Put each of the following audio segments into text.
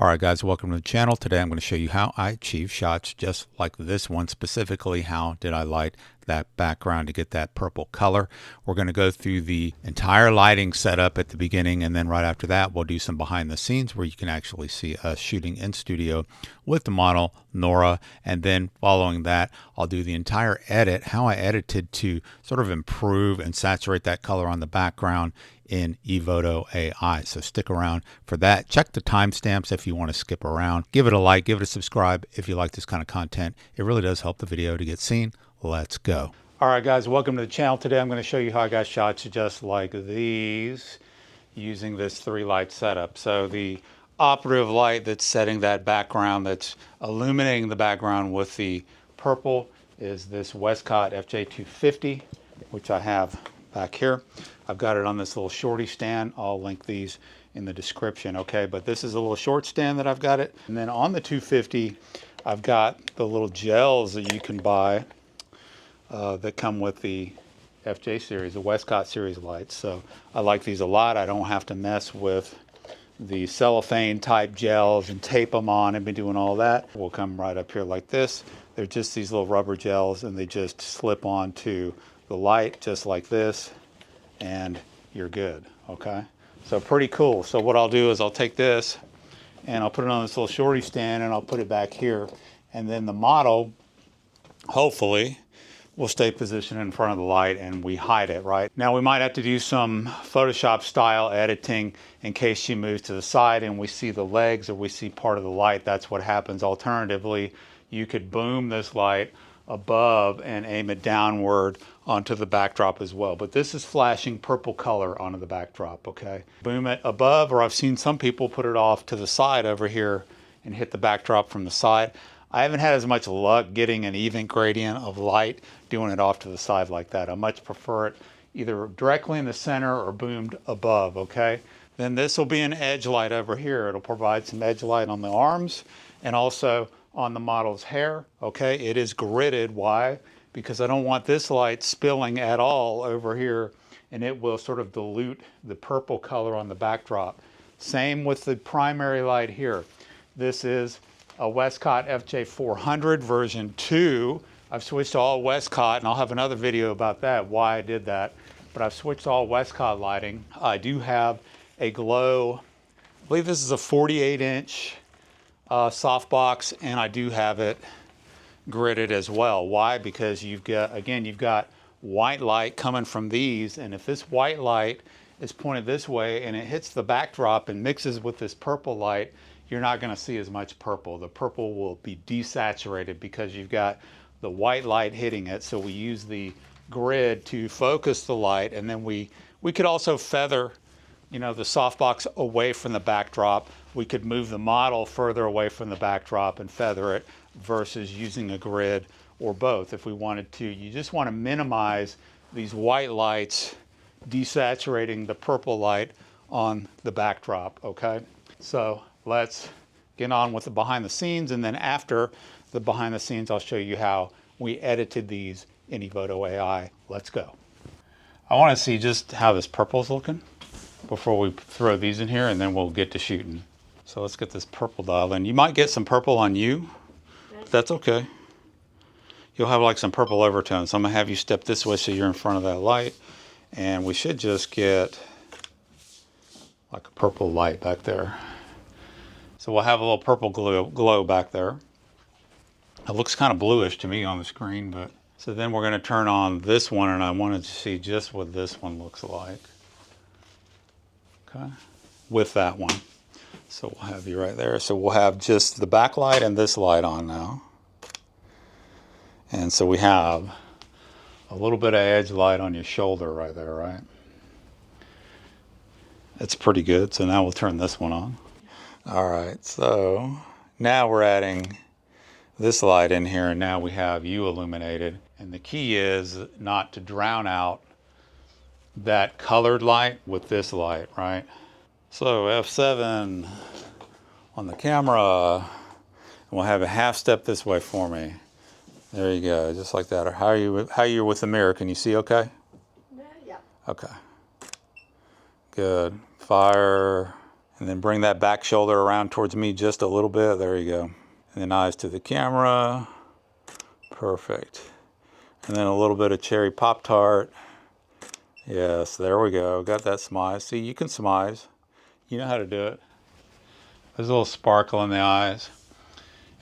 Alright guys, welcome to the channel. Today I'm going to show you how I achieve shots just like this one. Specifically, how did I light that background to get that purple color. We're going to go through the entire lighting setup at the beginning, and then right after that we'll do some behind the scenes where you can actually see us shooting in studio with the model Nora, and then following that I'll do the entire edit, how I edited to sort of improve and saturate that color on the background in Evoto AI. So stick around for that. Check the timestamps if you want to skip around. Give it a like, give it a subscribe if you like this kind of content. It really does help the video to get seen. Let's go. All right guys, welcome to the channel. Today I'm going to show you how I got shots just like these using this 3-light setup. So the operative light that's setting that background, that's illuminating the background with the purple, is this Westcott FJ250, which I have back here. I've got it on this little shorty stand. I'll link these in the description, okay? But this is a little short stand that I've got it. And then on the 250, I've got the little gels that you can buy that come with the FJ series, the Westcott series lights. So I like these a lot. I don't have to mess with the cellophane type gels and tape them on and be doing all that. We'll come right up here like this. They're just these little rubber gels, and they just slip onto the light just like this, and you're good, okay? So pretty cool. So what I'll do is I'll take this and I'll put it on this little shorty stand, and I'll put it back here, and then the model hopefully will stay positioned in front of the light and we hide it, right? Now we might have to do some Photoshop style editing in case she moves to the side and we see the legs or we see part of the light. That's what happens. Alternatively, you could boom this light above and aim it downward onto the backdrop as well. But this is flashing purple color onto the backdrop, okay? Boom it above, or I've seen some people put it off to the side over here and hit the backdrop from the side. I haven't had as much luck getting an even gradient of light doing it off to the side like that. I much prefer it either directly in the center or boomed above, okay? Then this will be an edge light over here. It'll provide some edge light on the arms and also on the model's hair, okay? It is gridded. Why? Because I don't want this light spilling at all over here, and it will sort of dilute the purple color on the backdrop. Same with the primary light here. This is a Westcott FJ400 version 2. I've switched to all Westcott, and I'll have another video about that, why I did that. But I've switched to all Westcott lighting. I do have a glow, I believe this is a 48-inch softbox, and I do have it gridded as well. Why? Because you've got, again, you've got white light coming from these, and if this white light is pointed this way and it hits the backdrop and mixes with this purple light, you're not going to see as much purple. The purple will be desaturated because you've got the white light hitting it. So we use the grid to focus the light, and then we could also feather, you know, the softbox away from the backdrop. We could move the model further away from the backdrop and feather it versus using a grid, or both if we wanted to. You just want to minimize these white lights desaturating the purple light on the backdrop, okay? So let's get on with the behind the scenes, and then after the behind the scenes I'll show you how we edited these in Evoto AI. Let's go. I want to see just how this purple's looking before we throw these in here, and then we'll get to shooting. So let's get this purple dialed in. You might get some purple on you. That's okay. You'll have like some purple overtones. So I'm gonna have you step this way so you're in front of that light, and we should just get like a purple light back there. So we'll have a little purple glow back there. It looks kind of bluish to me on the screen, but so then we're going to turn on this one, and I wanted to see just what this one looks like. Okay, with that one. So we'll have you right there. So we'll have just the backlight and this light on now. And so we have a little bit of edge light on your shoulder right there, right? It's pretty good. So now we'll turn this one on. All right, so now we're adding this light in here, and now we have you illuminated. And the key is not to drown out that colored light with this light, right? So F7 on the camera, and we'll have a half step this way for me. There you go, just like that. Or how are you with the mirror? Can you see okay? Yeah. Okay. Good. Fire. And then bring that back shoulder around towards me just a little bit. There you go. And then eyes to the camera. Perfect. And then a little bit of cherry Pop-Tart. Yes, there we go. Got that smize. See, you can smize. You know how to do it. There's a little sparkle in the eyes.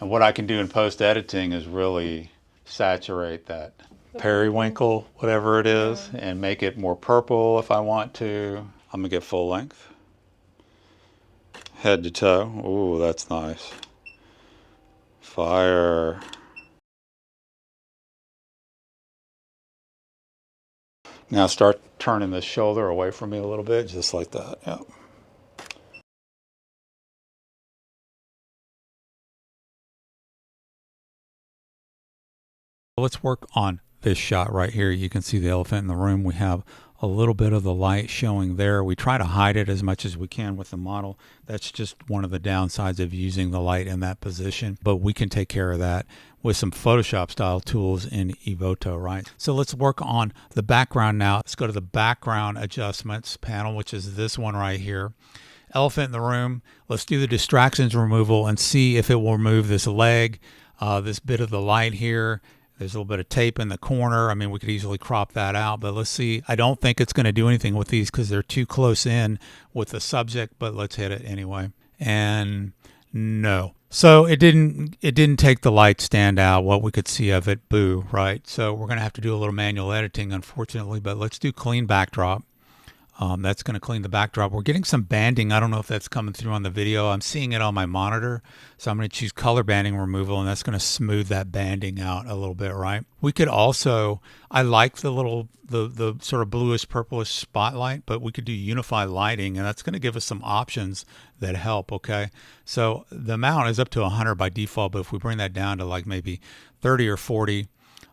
And what I can do in post-editing is really saturate that periwinkle, whatever it is, and make it more purple if I want to. I'm gonna get full length. Head to toe. Ooh, that's nice. Fire. Now start turning the shoulder away from me a little bit, just like that. Yep. Let's work on this shot right here. You can see the elephant in the room. We have a little bit of the light showing there. We try to hide it as much as we can with the model. That's just one of the downsides of using the light in that position, but we can take care of that with some Photoshop style tools in Evoto, right? So let's work on the background now. Let's go to the background adjustments panel, which is this one right here. Elephant in the room. Let's do the distractions removal and see if it will remove this leg, this bit of the light here. There's a little bit of tape in the corner. I mean, we could easily crop that out, but let's see. I don't think it's going to do anything with these because they're too close in with the subject, but let's hit it anyway. And no. So it didn't take the light stand out, what we could see of it, boo, right? So we're going to have to do a little manual editing, unfortunately, but let's do clean backdrop. That's going to clean the backdrop. We're getting some banding. I don't know if that's coming through on the video. I'm seeing it on my monitor. So I'm going to choose color banding removal, and that's going to smooth that banding out a little bit, right? We could also, I like the little, the sort of bluish purplish spotlight, but we could do unify lighting, and that's going to give us some options that help, okay? So the amount is up to 100 by default, but if we bring that down to like maybe 30 or 40,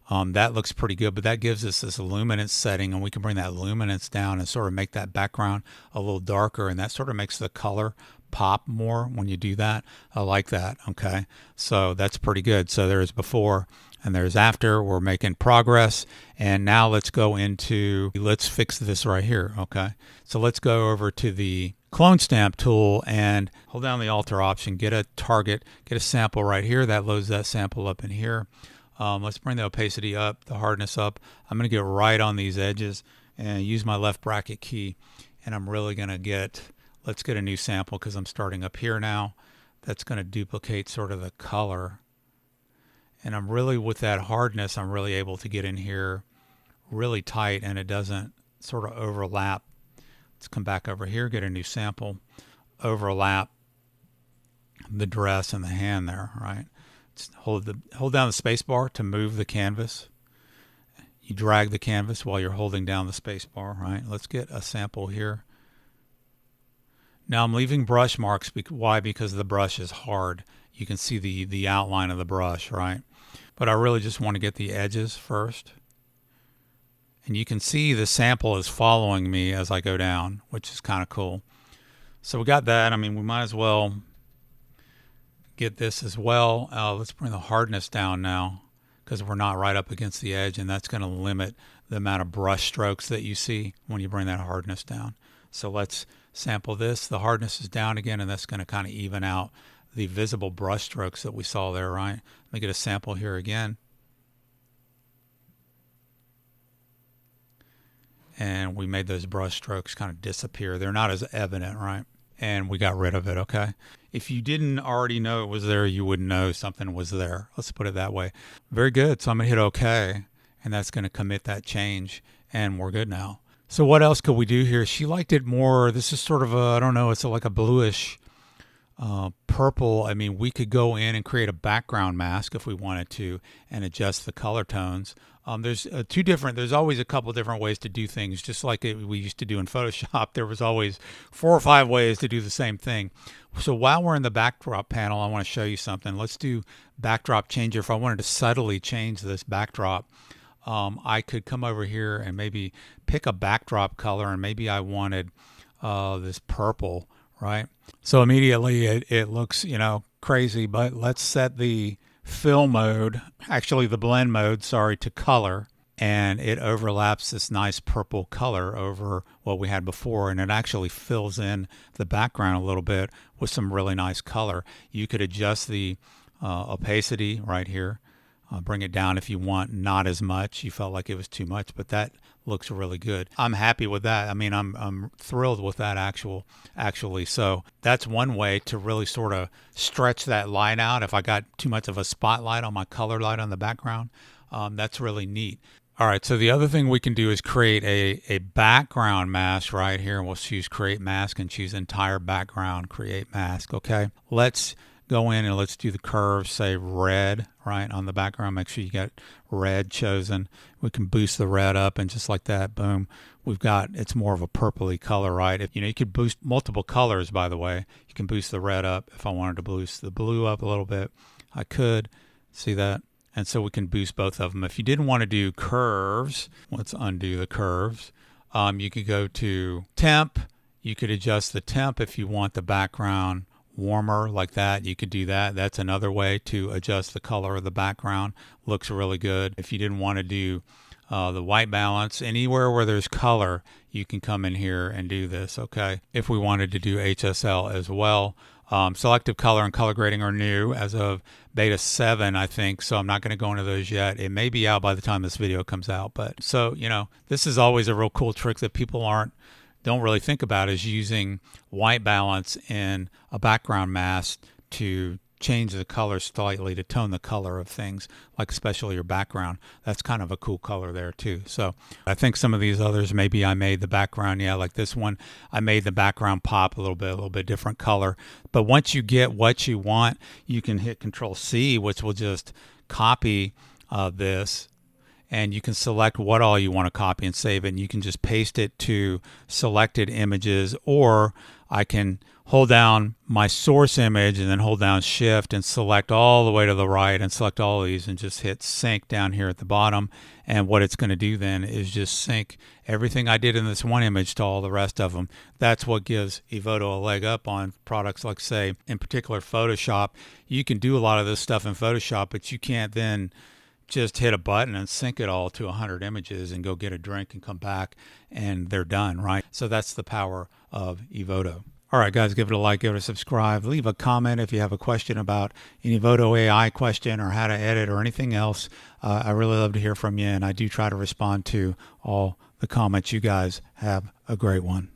that looks pretty good, but that gives us this luminance setting, and we can bring that luminance down and sort of make that background a little darker, and that sort of makes the color pop more when you do that. I like that, okay? So that's pretty good. So there's before and there's after. We're making progress, and now let's go into, let's fix this right here, okay? So let's go over to the clone stamp tool and hold down the alter option, get a target, get a sample right here. That loads that sample up in here. Let's bring the opacity up, the hardness up. I'm going to get right on these edges and use my left bracket key. And I'm really going to get, let's get a new sample because I'm starting up here now. That's going to duplicate sort of the color. And I'm really, with that hardness, I'm really able to get in here really tight and it doesn't sort of overlap. Let's come back over here, get a new sample, overlap the dress and the hand there, right? Hold down the space bar to move the canvas. You drag the canvas while you're holding down the space bar, right? Let's get a sample here. Now I'm leaving brush marks. Why? Because the brush is hard. You can see the outline of the brush, right? But I really just want to get the edges first. And you can see the sample is following me as I go down, which is kind of cool. So we got that. I mean, we might as well get this as well. Let's bring the hardness down now because we're not right up against the edge, and that's going to limit the amount of brush strokes that you see when you bring that hardness down. So let's sample this. The hardness is down again, and that's going to kind of even out the visible brush strokes that we saw there, right? Let me get a sample here again. And we made those brush strokes kind of disappear. They're not as evident, right? And we got rid of it, okay? If you didn't already know it was there, you wouldn't know something was there. Let's put it that way. Very good. So I'm going to hit OK, and that's going to commit that change, and we're good now. So what else could we do here? She liked it more. This is sort of a, I don't know, it's like a bluish purple. I mean, we could go in and create a background mask if we wanted to and adjust the color tones. There's there's always a couple different ways to do things, just like we used to do in Photoshop. There was always 4 or 5 ways to do the same thing. So while we're in the backdrop panel, I want to show you something. Let's do backdrop changer. If I wanted to subtly change this backdrop, I could come over here and maybe pick a backdrop color, and maybe I wanted this purple, right? So immediately it looks, you know, crazy, but let's set the fill mode, actually the blend mode, sorry, to color. and it overlaps this nice purple color over what we had before, and it actually fills in the background a little bit with some really nice color. You could adjust the opacity right here, bring it down if you want, not as much. You felt like it was too much, but that looks really good. I'm happy with that. I mean, I'm thrilled with that actually. So that's one way to really sort of stretch that light out. If I got too much of a spotlight on my color light on the background, that's really neat. All right, so the other thing we can do is create a background mask right here. And we'll choose create mask and choose entire background, create mask. Okay, let's go in and let's do the curve, say red, right, on the background. Make sure you got red chosen. We can boost the red up, and just like that, boom, we've got, it's more of a purpley color, right? If, you could boost multiple colors, by the way. You can boost the red up. If I wanted to boost the blue up a little bit, I could. See that? And so we can boost both of them. If you didn't want to do curves, let's undo the curves. You could go to temp. You could adjust the temp if you want the background warmer like that. You could do that. That's another way to adjust the color of the background. Looks really good. If you didn't want to do the white balance, anywhere where there's color, you can come in here and do this. Okay. If we wanted to do HSL as well, selective color and color grading are new as of beta 7, I think. So I'm not going to go into those yet. It may be out by the time this video comes out. But so, this is always a real cool trick that people don't really think about, is using white balance in a background mask to change the color slightly, to tone the color of things, like especially your background. That's kind of a cool color there too. So I think some of these others, maybe I made the background, like this one, I made the background pop a little bit different color. But once you get what you want, you can hit Control C, which will just copy this, and you can select what all you want to copy and save it, and you can just paste it to selected images, or I can hold down my source image and then hold down shift and select all the way to the right and select all of these and just hit sync down here at the bottom. And what it's going to do then is just sync everything I did in this one image to all the rest of them. That's what gives Evoto a leg up on products like, say, in particular Photoshop. You can do a lot of this stuff in Photoshop, but you can't then just hit a button and sync it all to 100 images and go get a drink and come back and they're done, right? So that's the power of Evoto. All right, guys, give it a like, give it a subscribe. Leave a comment if you have a question about an Evoto AI question or how to edit or anything else. I really love to hear from you, and I do try to respond to all the comments. You guys have a great one.